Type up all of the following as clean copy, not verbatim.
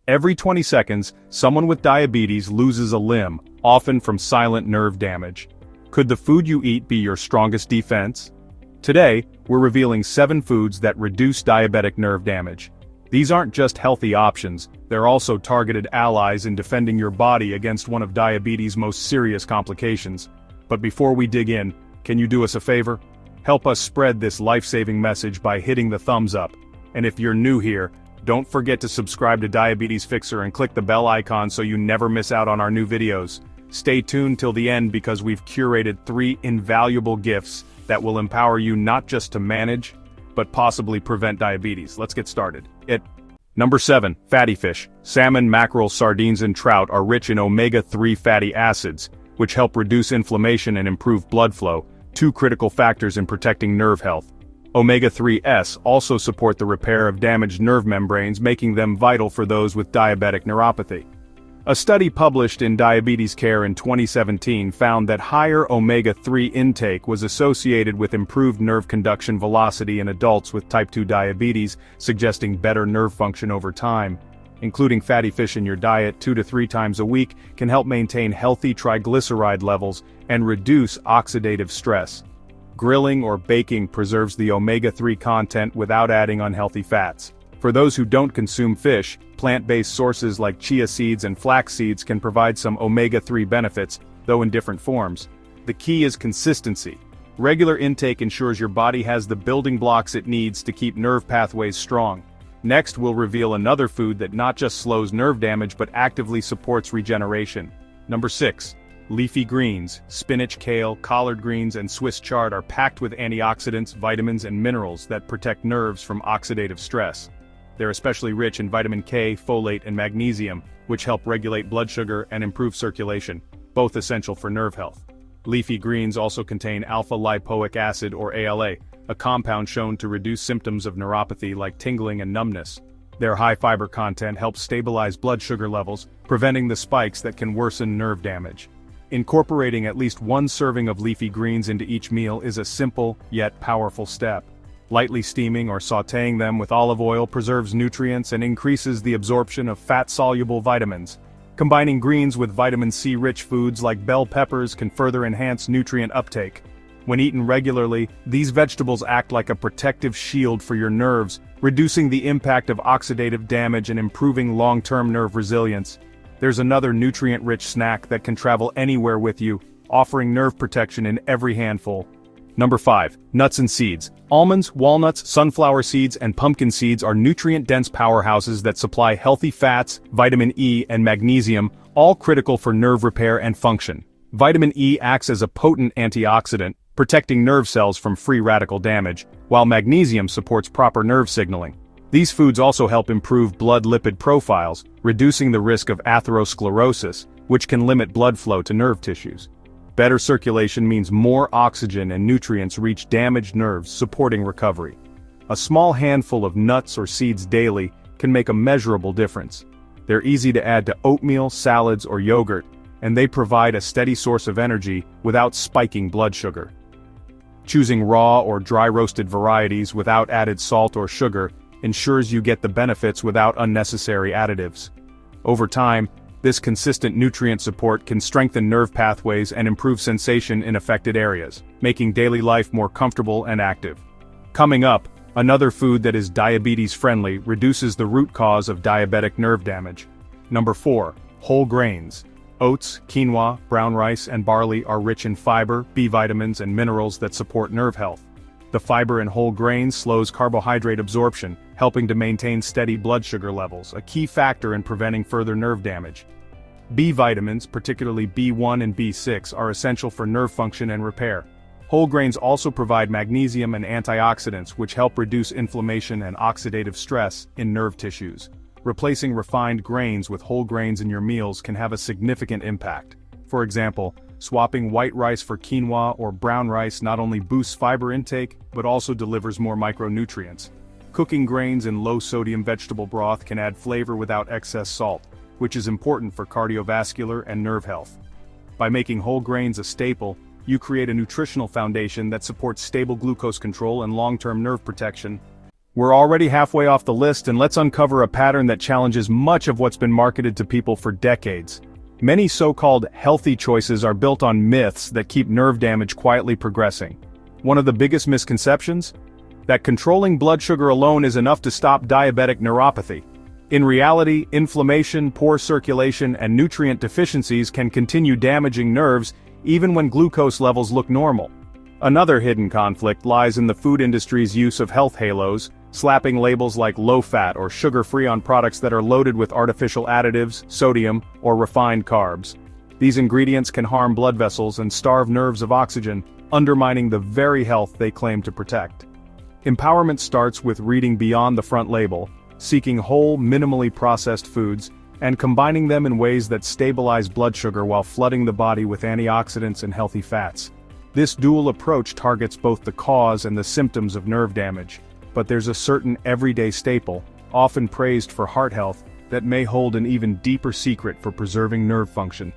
Every 20 seconds, someone with diabetes loses a limb, often from silent nerve damage. Could the food you eat be your strongest defense? Today, we're revealing 7 foods that reduce diabetic nerve damage. These aren't just healthy options, they're also targeted allies in defending your body against one of diabetes' most serious complications. But before we dig in, can you do us a favor? Help us spread this life-saving message by hitting the thumbs up. And if you're new here, don't forget to subscribe to Diabetes Fixer and click the bell icon so you never miss out on our new videos. Stay tuned till the end because we've curated 3 invaluable gifts that will empower you not just to manage, but possibly prevent diabetes. Let's get started. Number 7. Fatty fish. Salmon, mackerel, sardines, and trout are rich in omega-3 fatty acids, which help reduce inflammation and improve blood flow, 2 critical factors in protecting nerve health. Omega-3s also support the repair of damaged nerve membranes, making them vital for those with diabetic neuropathy. A study published in Diabetes Care in 2017 found that higher omega-3 intake was associated with improved nerve conduction velocity in adults with type 2 diabetes, suggesting better nerve function over time. Including fatty fish in your diet 2 to 3 times a week can help maintain healthy triglyceride levels and reduce oxidative stress. Grilling or baking preserves the omega-3 content without adding unhealthy fats. For those who don't consume fish, plant-based sources like chia seeds and flax seeds can provide some omega-3 benefits, though in different forms. The key is consistency. Regular intake ensures your body has the building blocks it needs to keep nerve pathways strong. Next, we'll reveal another food that not just slows nerve damage but actively supports regeneration. Number 6. Leafy greens. Spinach, kale, collard greens, and Swiss chard are packed with antioxidants, vitamins, and minerals that protect nerves from oxidative stress. They're especially rich in vitamin K, folate, and magnesium, which help regulate blood sugar and improve circulation, both essential for nerve health. Leafy greens also contain alpha-lipoic acid or ALA, a compound shown to reduce symptoms of neuropathy like tingling and numbness. Their high fiber content helps stabilize blood sugar levels, preventing the spikes that can worsen nerve damage. Incorporating at least 1 serving of leafy greens into each meal is a simple, yet powerful step. Lightly steaming or sautéing them with olive oil preserves nutrients and increases the absorption of fat-soluble vitamins. Combining greens with vitamin C-rich foods like bell peppers can further enhance nutrient uptake. When eaten regularly, these vegetables act like a protective shield for your nerves, reducing the impact of oxidative damage and improving long-term nerve resilience. There's another nutrient-rich snack that can travel anywhere with you, offering nerve protection in every handful. Number 5. Nuts and seeds. Almonds, walnuts, sunflower seeds, and pumpkin seeds are nutrient-dense powerhouses that supply healthy fats, vitamin E, and magnesium, all critical for nerve repair and function. Vitamin E acts as a potent antioxidant, protecting nerve cells from free radical damage, while magnesium supports proper nerve signaling. These foods also help improve blood lipid profiles, reducing the risk of atherosclerosis, which can limit blood flow to nerve tissues. Better circulation means more oxygen and nutrients reach damaged nerves, supporting recovery. A small handful of nuts or seeds daily can make a measurable difference. They're easy to add to oatmeal, salads, or yogurt, and they provide a steady source of energy without spiking blood sugar. Choosing raw or dry-roasted varieties without added salt or sugar ensures you get the benefits without unnecessary additives. Over time, this consistent nutrient support can strengthen nerve pathways and improve sensation in affected areas, making daily life more comfortable and active. Coming up, another food that is diabetes-friendly reduces the root cause of diabetic nerve damage. Number 4. Whole grains. Oats, quinoa, brown rice, and barley are rich in fiber, B vitamins, and minerals that support nerve health. The fiber in whole grains slows carbohydrate absorption, helping to maintain steady blood sugar levels, a key factor in preventing further nerve damage. B vitamins, particularly B1 and B6, are essential for nerve function and repair. Whole grains also provide magnesium and antioxidants which help reduce inflammation and oxidative stress in nerve tissues. Replacing refined grains with whole grains in your meals can have a significant impact. For example, swapping white rice for quinoa or brown rice not only boosts fiber intake, but also delivers more micronutrients. Cooking grains in low-sodium vegetable broth can add flavor without excess salt, which is important for cardiovascular and nerve health. By making whole grains a staple, you create a nutritional foundation that supports stable glucose control and long-term nerve protection. We're already halfway off the list, and let's uncover a pattern that challenges much of what's been marketed to people for decades. Many so-called healthy choices are built on myths that keep nerve damage quietly progressing. One of the biggest misconceptions? That controlling blood sugar alone is enough to stop diabetic neuropathy. In reality, inflammation, poor circulation, and nutrient deficiencies can continue damaging nerves even when glucose levels look normal. Another hidden conflict lies in the food industry's use of health halos, slapping labels like low-fat or sugar-free on products that are loaded with artificial additives, sodium, or refined carbs. These ingredients can harm blood vessels and starve nerves of oxygen, undermining the very health they claim to protect. Empowerment starts with reading beyond the front label, seeking whole, minimally processed foods, and combining them in ways that stabilize blood sugar while flooding the body with antioxidants and healthy fats. This dual approach targets both the cause and the symptoms of nerve damage, but there's a certain everyday staple, often praised for heart health, that may hold an even deeper secret for preserving nerve function.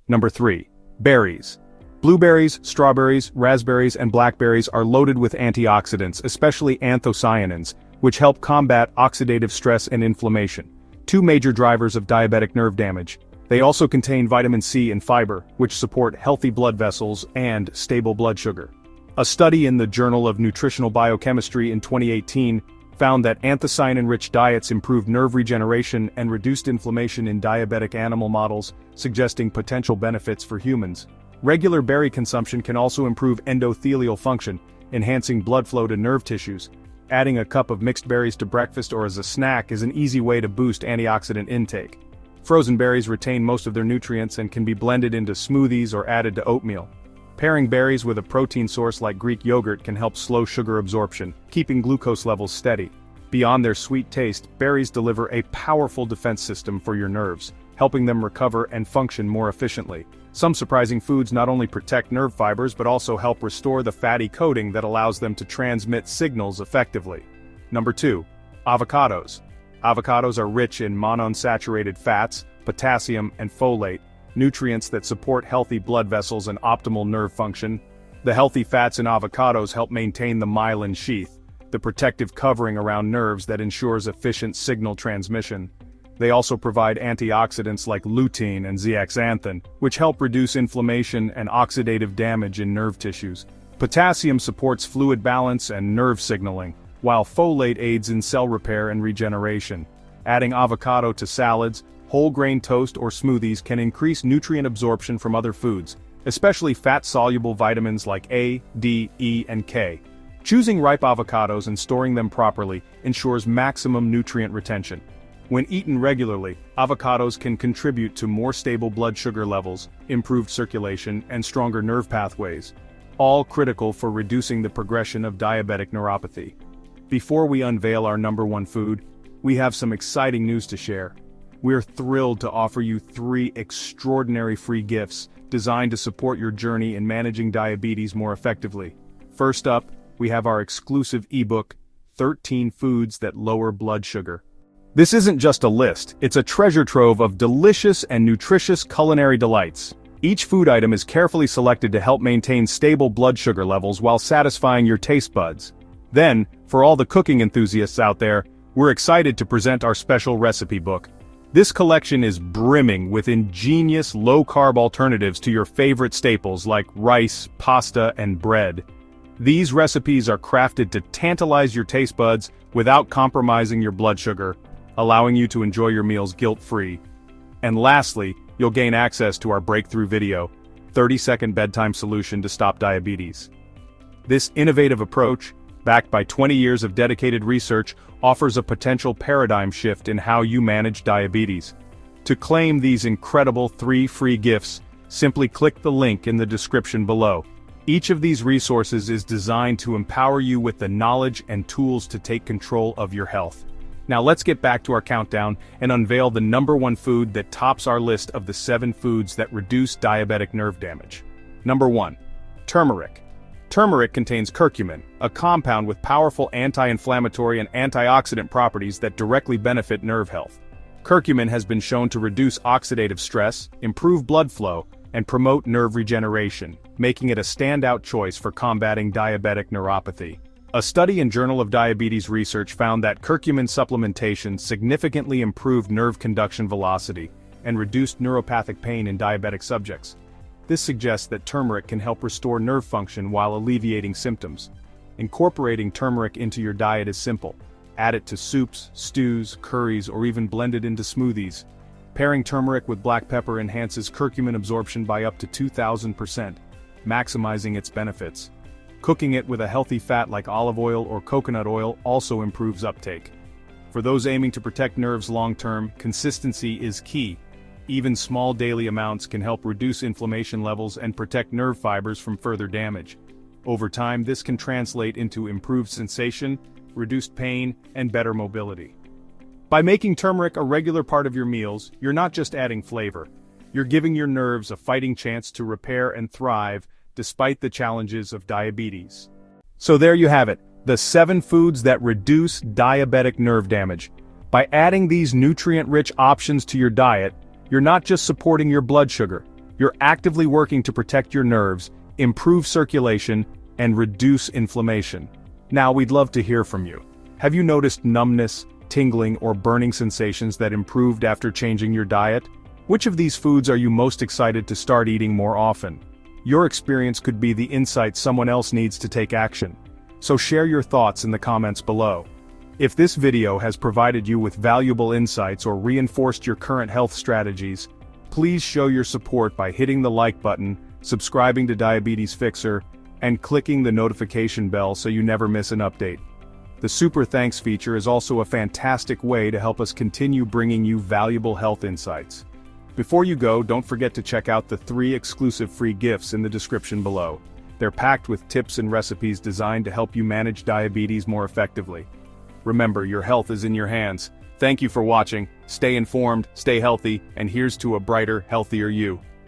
Number 3. Berries. Blueberries, strawberries, raspberries, and blackberries are loaded with antioxidants, especially anthocyanins, which help combat oxidative stress and inflammation, two major drivers of diabetic nerve damage. They also contain vitamin C and fiber, which support healthy blood vessels and stable blood sugar. A study in the Journal of Nutritional Biochemistry in 2018 found that anthocyanin-rich diets improved nerve regeneration and reduced inflammation in diabetic animal models, suggesting potential benefits for humans. Regular berry consumption can also improve endothelial function, enhancing blood flow to nerve tissues. Adding a cup of mixed berries to breakfast or as a snack is an easy way to boost antioxidant intake. Frozen berries retain most of their nutrients and can be blended into smoothies or added to oatmeal. Pairing berries with a protein source like Greek yogurt can help slow sugar absorption, keeping glucose levels steady. Beyond their sweet taste, berries deliver a powerful defense system for your nerves, helping them recover and function more efficiently. Some surprising foods not only protect nerve fibers but also help restore the fatty coating that allows them to transmit signals effectively. Number 2. Avocados. Avocados are rich in monounsaturated fats, potassium, and folate, nutrients that support healthy blood vessels and optimal nerve function. The healthy fats in avocados help maintain the myelin sheath, the protective covering around nerves that ensures efficient signal transmission. They also provide antioxidants like lutein and zeaxanthin, which help reduce inflammation and oxidative damage in nerve tissues. Potassium supports fluid balance and nerve signaling, while folate aids in cell repair and regeneration. Adding avocado to salads, whole grain toast, or smoothies can increase nutrient absorption from other foods, especially fat-soluble vitamins like A, D, E, and K. Choosing ripe avocados and storing them properly ensures maximum nutrient retention. When eaten regularly, avocados can contribute to more stable blood sugar levels, improved circulation, and stronger nerve pathways, all critical for reducing the progression of diabetic neuropathy. Before we unveil our number 1 food, we have some exciting news to share. We're thrilled to offer you 3 extraordinary free gifts designed to support your journey in managing diabetes more effectively. First up, we have our exclusive ebook, 13 Foods That Lower Blood Sugar. This isn't just a list, it's a treasure trove of delicious and nutritious culinary delights. Each food item is carefully selected to help maintain stable blood sugar levels while satisfying your taste buds. Then, for all the cooking enthusiasts out there, we're excited to present our special recipe book. This collection is brimming with ingenious low-carb alternatives to your favorite staples like rice, pasta, and bread. These recipes are crafted to tantalize your taste buds without compromising your blood sugar, allowing you to enjoy your meals guilt-free. And lastly, you'll gain access to our breakthrough video, 30-second bedtime solution to stop diabetes. This innovative approach, backed by 20 years of dedicated research, offers a potential paradigm shift in how you manage diabetes. To claim these incredible 3 free gifts, simply click the link in the description below. Each of these resources is designed to empower you with the knowledge and tools to take control of your health. Now let's get back to our countdown and unveil the number 1 food that tops our list of the 7 foods that reduce diabetic nerve damage. Number 1. Turmeric. Turmeric contains curcumin, a compound with powerful anti-inflammatory and antioxidant properties that directly benefit nerve health. Curcumin has been shown to reduce oxidative stress, improve blood flow, and promote nerve regeneration, making it a standout choice for combating diabetic neuropathy. A study in Journal of Diabetes Research found that curcumin supplementation significantly improved nerve conduction velocity and reduced neuropathic pain in diabetic subjects. This suggests that turmeric can help restore nerve function while alleviating symptoms. Incorporating turmeric into your diet is simple. Add it to soups, stews, curries, or even blend it into smoothies. Pairing turmeric with black pepper enhances curcumin absorption by up to 2,000%, maximizing its benefits. Cooking it with a healthy fat like olive oil or coconut oil also improves uptake. For those aiming to protect nerves long-term, consistency is key. Even small daily amounts can help reduce inflammation levels and protect nerve fibers from further damage. Over time, this can translate into improved sensation, reduced pain, and better mobility. By making turmeric a regular part of your meals, you're not just adding flavor. You're giving your nerves a fighting chance to repair and thrive despite the challenges of diabetes. So there you have it, the 7 foods that reduce diabetic nerve damage. By adding these nutrient-rich options to your diet, you're not just supporting your blood sugar, you're actively working to protect your nerves, improve circulation, and reduce inflammation. Now we'd love to hear from you. Have you noticed numbness, tingling, or burning sensations that improved after changing your diet? Which of these foods are you most excited to start eating more often? Your experience could be the insight someone else needs to take action. So share your thoughts in the comments below. If this video has provided you with valuable insights or reinforced your current health strategies, please show your support by hitting the like button, subscribing to Diabetes Fixer, and clicking the notification bell so you never miss an update. The Super Thanks feature is also a fantastic way to help us continue bringing you valuable health insights. Before you go, don't forget to check out the 3 exclusive free gifts in the description below. They're packed with tips and recipes designed to help you manage diabetes more effectively. Remember, your health is in your hands. Thank you for watching, stay informed, stay healthy, and here's to a brighter, healthier you.